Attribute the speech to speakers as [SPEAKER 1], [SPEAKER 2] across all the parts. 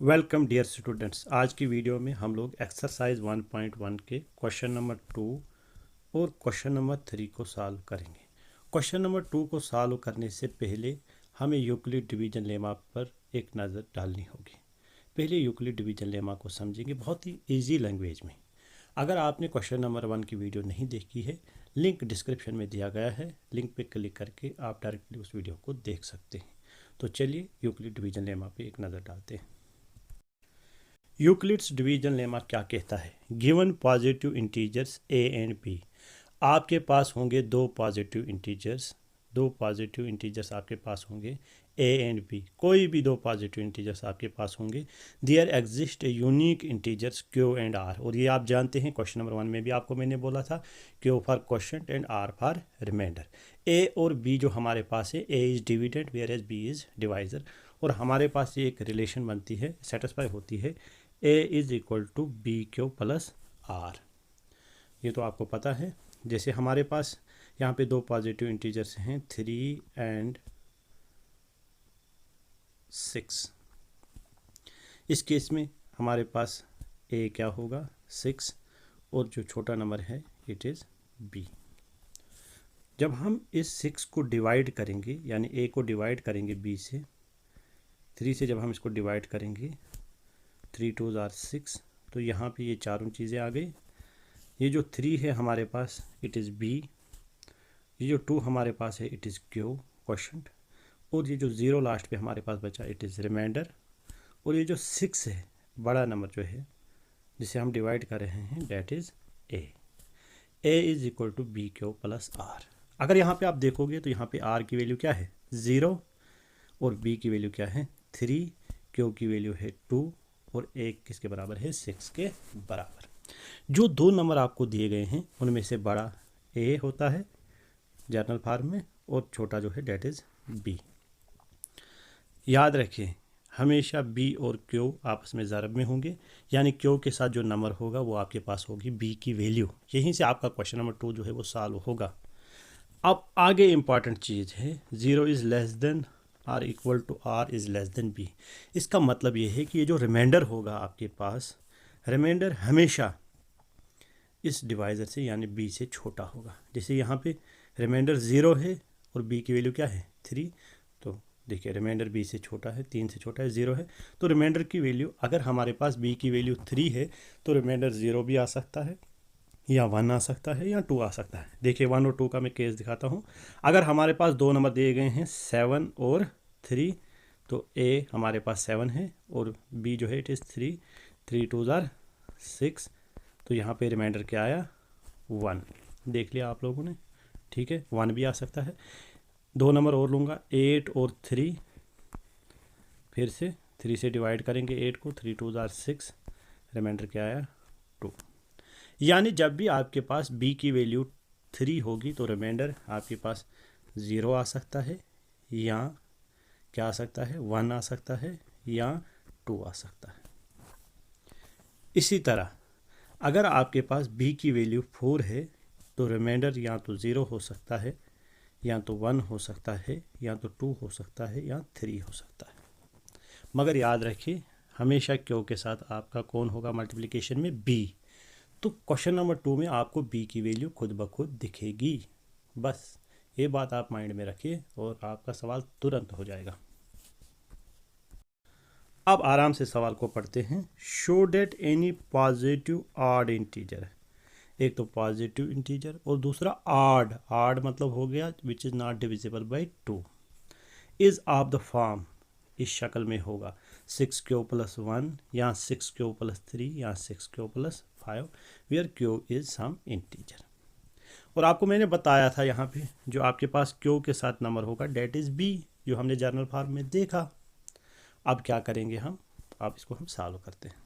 [SPEAKER 1] Welcome dear students. आज की video में हम लोग एक्सरसाइज 1.1 के क्वेश्चन नंबर 2 और क्वेश्चन नंबर 3 को सॉल्व करेंगे। क्वेश्चन नंबर 2 को सॉल्व करने से पहले हमें यूक्लिड डिवीजन लेमा पर एक नज़र डालनी होगी। पहले यूक्लिड डिवीजन लेमा को समझेंगे बहुत ही ईजी लैंग्वेज में। अगर आपने क्वेश्चन नंबर 1 की वीडियो नहीं देखी है, लिंक डिस्क्रिप्शन में दिया गया है, लिंक पे क्लिक करके आप डायरेक्टली उस वीडियो को देख सकते हैं। तो चलिए यूक्लिड डिवीजन लेमा पे एक नज़र डालते हैं। यूक्लिड्स डिवीजन लेमा क्या कहता है? Given positive integers A and B. आपके पास होंगे दो पॉजिटिव इंटीजर्स आपके पास होंगे ए एंड बी। कोई भी दो पॉजिटिव इंटीजर्स आपके पास होंगे। There exist unique integers Q and R. और ये आप जानते हैं, क्वेश्चन नंबर 1 में भी आपको मैंने बोला था, Q for quotient and R for remainder. A और बी जो हमारे पास है, A is dividend whereas B is divisor. और हमारे पास ये एक रिलेशन बनती है, सेटिस्फाई होती है, A is equal to B Q plus R. ये तो आपको पता है। जैसे हमारे पास यहाँ पे दो पॉजिटिव इंटीजर्स हैं 3 एंड 6। इस केस में हमारे पास ए क्या होगा 6 और जो छोटा नंबर है इट इज़ बी। जब हम इस 6 को डिवाइड करेंगे, यानी ए को डिवाइड करेंगे बी से, 3 से जब हम इसको डिवाइड करेंगे 3 2 आर 6, तो यहाँ पे ये चारों चीज़ें आ गई। ये जो 3 है हमारे पास इट इज़ बी, ये जो 2 हमारे पास है इट इज़ क्यू क्वोशिएंट, और ये जो 0 लास्ट पे हमारे पास बचा इट इज़ रिमाइंडर, और ये जो 6 है बड़ा नंबर जो है जिसे हम डिवाइड कर रहे हैं that is A is equal to B Q plus R. अगर यहाँ पे आप देखोगे तो यहाँ पे आर की वैल्यू क्या है 0 और बी की वैल्यू क्या है 3, क्यू की वैल्यू है 2 और ए किसके बराबर है 6 के बराबर। जो दो नंबर आपको दिए गए हैं उनमें से बड़ा ए होता है जनरल फॉर्म में, और छोटा जो है डेट इज़ बी। याद रखें हमेशा बी और क्यू आपस में ज़रब में होंगे, यानी क्यू के साथ जो नंबर होगा वो आपके पास होगी बी की वैल्यू। यहीं से आपका क्वेश्चन नंबर 2 जो है वो सॉल्व होगा। अब आगे इम्पॉर्टेंट चीज़ है 0 is less than or equal to R is less than B. इसका मतलब ये है कि ये जो रिमाइंडर होगा आपके पास, रिमाइंडर हमेशा इस डिवाइज़र से यानी बी से छोटा होगा। जैसे यहाँ पे रिमाइंडर 0 है और बी की वैल्यू क्या है 3, तो देखिए रिमाइंडर बी से छोटा है, 3 से छोटा है, 0 है, तो रिमाइंडर की वैल्यू अगर हमारे पास बी की वैल्यू 3 है तो रिमाइंडर 0 भी आ सकता है, या 1 आ सकता है, या 2 आ सकता है। देखिए 1 और 2 का मैं केस दिखाता हूँ। अगर हमारे पास दो नंबर दिए गए हैं 7 और 3, तो ए हमारे पास 7 है और बी जो है इट इज़ 3, 3 2 आर 6, तो यहाँ पे रिमाइंडर क्या आया 1। देख लिया आप लोगों ने, ठीक है, 1 भी आ सकता है। दो नंबर और लूँगा 8 और 3, फिर से 3 से डिवाइड करेंगे 8 को, 3 2 आर 6, रिमाइंडर क्या आया 2। यानी जब भी आपके पास b की वैल्यू 3 होगी तो रिमाइंडर आपके पास 0 आ सकता है, या क्या आ सकता है 1 आ सकता है, या 2 आ सकता है। इसी तरह अगर आपके पास b की वैल्यू 4 है तो रिमाइंडर या तो 0 हो सकता है, या तो 1 हो सकता है, या तो 2 हो सकता है, या 3 हो सकता है। मगर याद रखिए हमेशा क्यू के साथ आपका कौन होगा मल्टीप्लिकेशन में b। तो क्वेश्चन नंबर 2 में आपको b की वैल्यू खुद ब खुद दिखेगी। बस ये बात आप माइंड में रखिए और आपका सवाल तुरंत हो जाएगा। अब आराम से सवाल को पढ़ते हैं। Show that any positive odd integer, एक तो पॉजिटिव इंटीजर और दूसरा ऑड, ऑड मतलब हो गया which is not divisible by 2, is of the form, इस शक्ल में होगा 6 क्यू प्लस 1, या 6 क्यू प्लस 3, या 6 Q plus 5, where Q is some integer. और आपको मैंने बताया था यहाँ पे जो आपके पास क्यू के साथ नंबर होगा डेट इज़ बी, जो हमने जनरल फॉर्म में देखा। अब क्या करेंगे हम, अब इसको हम सॉल्व करते हैं।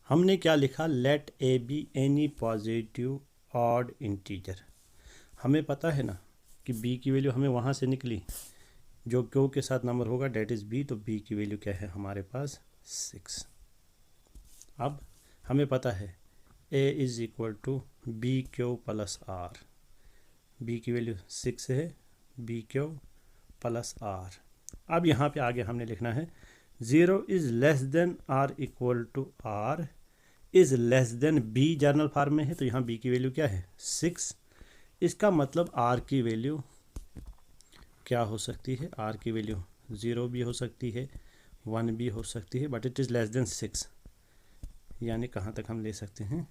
[SPEAKER 1] हमने क्या लिखा, let A be any positive odd integer. हमें पता है ना कि b की वैल्यू हमें वहाँ से निकली, जो क्यू के साथ नंबर होगा डेट इज़ b, तो b की वैल्यू क्या है हमारे पास 6। अब हमें पता है a is equal to B Q plus R, b की वैल्यू 6 है, बी क्यू प्लस आर। अब यहाँ पे आगे हमने लिखना है 0 is less than or equal to R is less than B general form में है, तो यहाँ बी की वैल्यू क्या है 6। इसका मतलब आर की वैल्यू क्या हो सकती है, आर की वैल्यू 0 भी हो सकती है 1 भी हो सकती है, but it is less then 6। यानी कहाँ तक हम ले सकते हैं,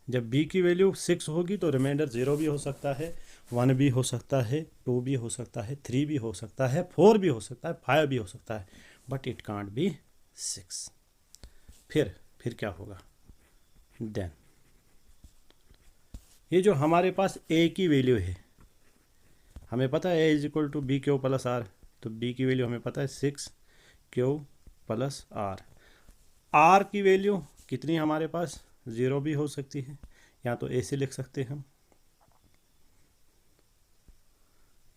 [SPEAKER 1] जब b की वैल्यू 6 होगी तो रिमाइंडर 0 भी हो सकता है 1 भी हो सकता है 2 भी हो सकता है 3 भी हो सकता है 4 भी हो सकता है 5 भी हो सकता है, बट इट कांट बी 6। फिर क्या होगा, देन ये जो हमारे पास a की वैल्यू है, हमें पता है a is equal to B Q plus R, तो b की वैल्यू हमें पता है 6 क्यू प्लस आर की वैल्यू कितनी हमारे पास 0 भी हो सकती है, या तो ऐसे लिख सकते हैं हम,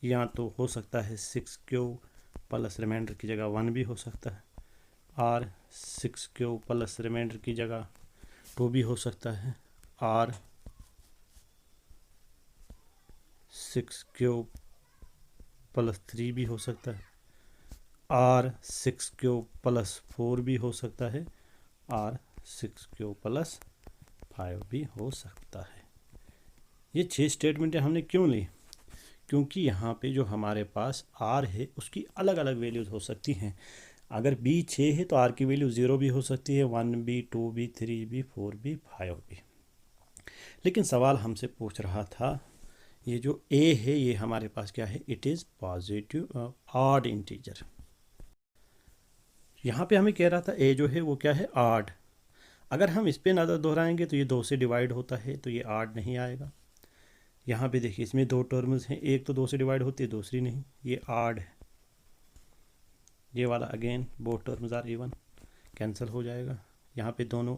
[SPEAKER 1] या तो हो सकता है 6 क्यू प्लस रिमाइंडर की जगह 1 भी हो सकता है, और 6 क्यू प्लस रिमाइंडर की जगह 2 भी हो सकता है, और 6 क्यू प्लस 3 भी हो सकता है, और 6 क्यू प्लस 4 भी हो सकता है, और 6 क्यू प्लस 5 भी हो सकता है। ये 6 स्टेटमेंटें हमने क्यों ली, क्योंकि यहाँ पे जो हमारे पास आर है उसकी अलग अलग वैल्यूज़ हो सकती हैं। अगर बी 6 है तो आर की वैल्यू 0 भी हो सकती है, 1 भी, 2 भी, 3 भी, 4 भी, 5 भी। लेकिन सवाल हमसे पूछ रहा था ये जो ए है ये हमारे पास क्या है, it is positive odd integer. यहाँ पे हमें कह रहा था ए जो है वो क्या है, ऑड। अगर हम इस पे नज़र दोहराएंगे तो ये 2 से डिवाइड होता है, तो ये ऑड नहीं आएगा। यहाँ पे देखिए इसमें 2 टर्म्स हैं, एक तो 2 से डिवाइड होती है दूसरी नहीं, ये ऑड है। ये वाला again both terms are even, cancel हो जाएगा। यहाँ पे दोनों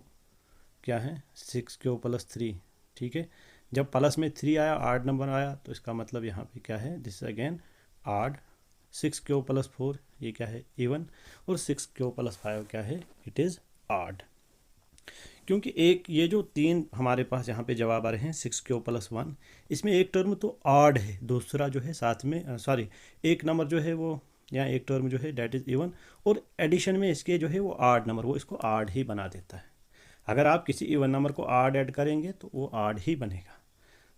[SPEAKER 1] क्या है 6 क्यू प्लस 3, ठीक है। जब प्लस में 3 आया ऑड नंबर आया तो इसका मतलब यहाँ पे क्या है, this again odd. 6 Q plus 4 ये क्या है इवन, और 6 क्यू प्लस 5 क्या है, इट इज़ ऑड। क्योंकि एक ये जो 3 हमारे पास यहाँ पे जवाब आ रहे हैं 6 क्यू प्लस 1, इसमें एक टर्म तो ऑड है, दूसरा जो है साथ में सॉरी एक नंबर जो है वो, या एक टर्म जो है डैट इज़ इवन, और एडिशन में इसके जो है वो ऑड नंबर, वो इसको ऑड ही बना देता है। अगर आप किसी इवन नंबर को ऑड ऐड करेंगे तो वो ऑड ही बनेगा।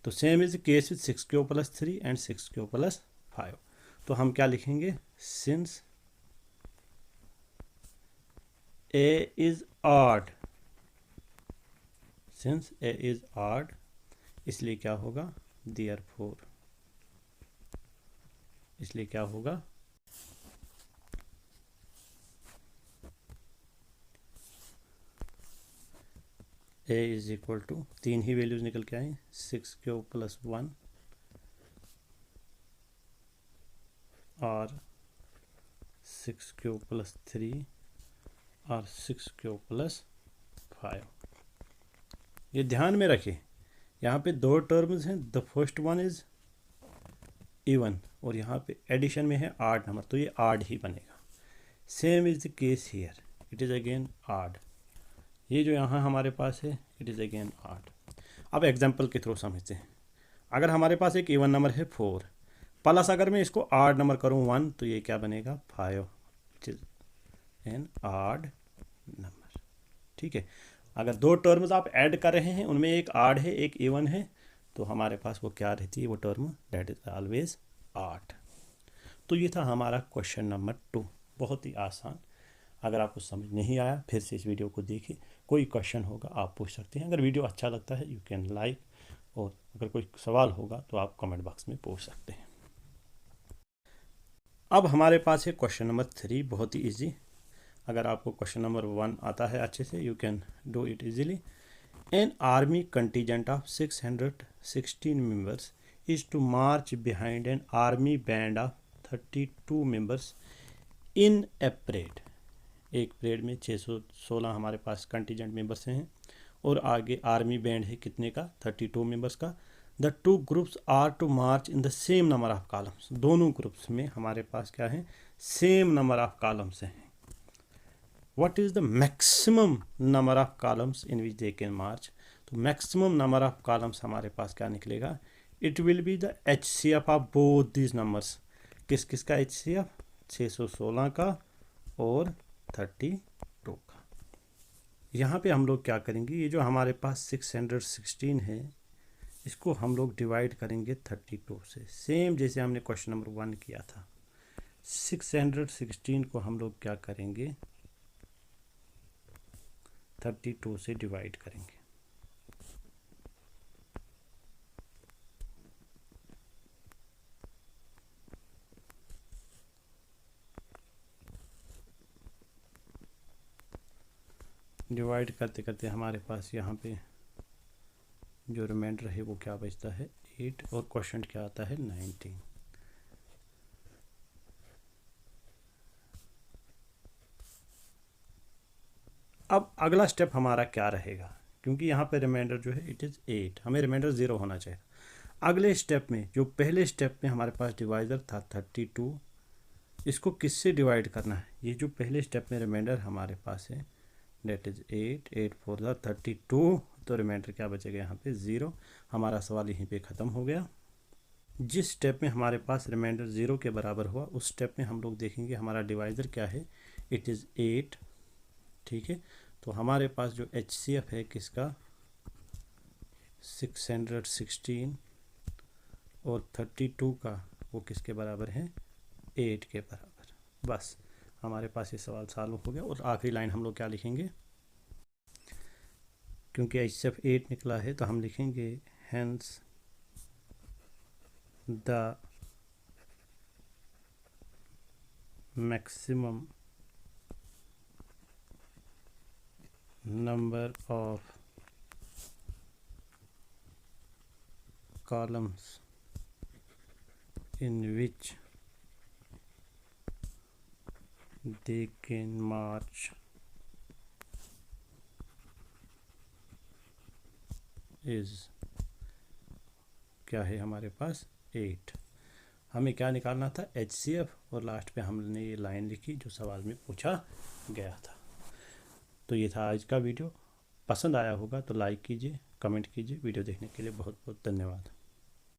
[SPEAKER 1] तो same is case with 6 Q plus 3 and 6 Q plus 5। तो हम क्या लिखेंगे, since A is odd, since A is odd, इसलिए क्या होगा, देयरफॉर, इसलिए क्या होगा, ए इज इक्वल टू 3 ही वैल्यूज निकल के आए, 6 क्यू प्लस 1 और 6 क्यू प्लस 3 और 6 क्यू प्लस 5। ये ध्यान में रखें, यहाँ पे 2 टर्म्स हैं, the first one is even और यहाँ पे एडिशन में है ऑड नंबर, तो ये ऑड ही बनेगा। Same is the case here, it is again odd. ये जो यहाँ हमारे पास है इट इज़ अगेन ऑड। अब एग्जांपल के थ्रू समझते हैं। अगर हमारे पास एक इवन नंबर है 4 प्लस अगर मैं इसको ऑड नंबर करूँ 1, तो ये क्या बनेगा 5, it is an odd number, ठीक है। अगर 2 टर्म्स आप ऐड कर रहे हैं उनमें एक ऑड है एक इवन है, तो हमारे पास वो क्या रहती है, वो term that is always odd. तो ये था हमारा क्वेश्चन नंबर 2, बहुत ही आसान। अगर आपको समझ नहीं आया फिर से इस वीडियो को देखिए, कोई क्वेश्चन होगा आप पूछ सकते हैं। अगर वीडियो अच्छा लगता है यू कैन लाइक, और अगर कोई सवाल होगा तो आप कमेंट बॉक्स में पूछ सकते हैं। अब हमारे पास है क्वेश्चन नंबर 3, बहुत ही इजी। अगर आपको क्वेश्चन नंबर 1 आता है अच्छे से, you can do it easily. An army contingent of 616 members is to march behind an army band of 32 members in a parade. एक परेड में 616 हमारे पास कंटीजेंट मेंबर्स हैं, और आगे आर्मी बैंड है कितने का, 32 मेंबर्स का। The 2 groups are to march in the same number of columns. दोनों ग्रुप्स में हमारे पास क्या है, सेम नंबर ऑफ कॉलम्स हैं। What is the maximum number of columns in which they can march. तो मैक्सिमम नंबर ऑफ कॉलम्स हमारे पास क्या निकलेगा, it will be the HCF of both these numbers. किस किस का HCF, 616 का और 32 का। यहाँ पे हम लोग क्या करेंगे, ये जो हमारे पास 616 है इसको हम लोग डिवाइड करेंगे 32 से, सेम जैसे हमने क्वेश्चन नंबर 1 किया था। 616 को हम लोग क्या करेंगे, 32 से डिवाइड करेंगे। डिवाइड करते करते हमारे पास यहाँ पे जो रिमाइंडर है वो क्या बचता है 8, और क्वेश्चन क्या आता है 19। अब अगला स्टेप हमारा क्या रहेगा, क्योंकि यहाँ पे रिमाइंडर जो है इट इज़ 8, हमें रिमाइंडर 0 होना चाहिए। अगले स्टेप में जो पहले स्टेप में हमारे पास डिवाइज़र था 32, इसको किससे डिवाइड करना है, ये जो पहले स्टेप में रिमाइंडर हमारे पास है डेट इज़ 8, 8 4 32, तो रिमाइंडर क्या बचेगा यहाँ पे 0। हमारा सवाल यहीं पे ख़त्म हो गया। जिस स्टेप में हमारे पास रिमाइंडर 0 के बराबर हुआ उस स्टेप में हम लोग देखेंगे हमारा डिवाइज़र क्या है, इट इज़ 8, ठीक है। तो हमारे पास जो HCF है किसका 616 और 32 का, वो किसके बराबर है 8 के बराबर। बस हमारे पास ये सवाल सॉल्व हो गया। और आखिरी लाइन हम लोग क्या लिखेंगे, क्योंकि HCF 8 निकला है तो हम लिखेंगे hence the maximum number of columns in which they can march is क्या है हमारे पास 8। हमें क्या निकालना था HCF, और लास्ट पे हमने ये लाइन लिखी जो सवाल में पूछा गया था। तो ये था आज का वीडियो। पसंद आया होगा तो लाइक कीजिए, कमेंट कीजिए। वीडियो देखने के लिए बहुत बहुत धन्यवाद।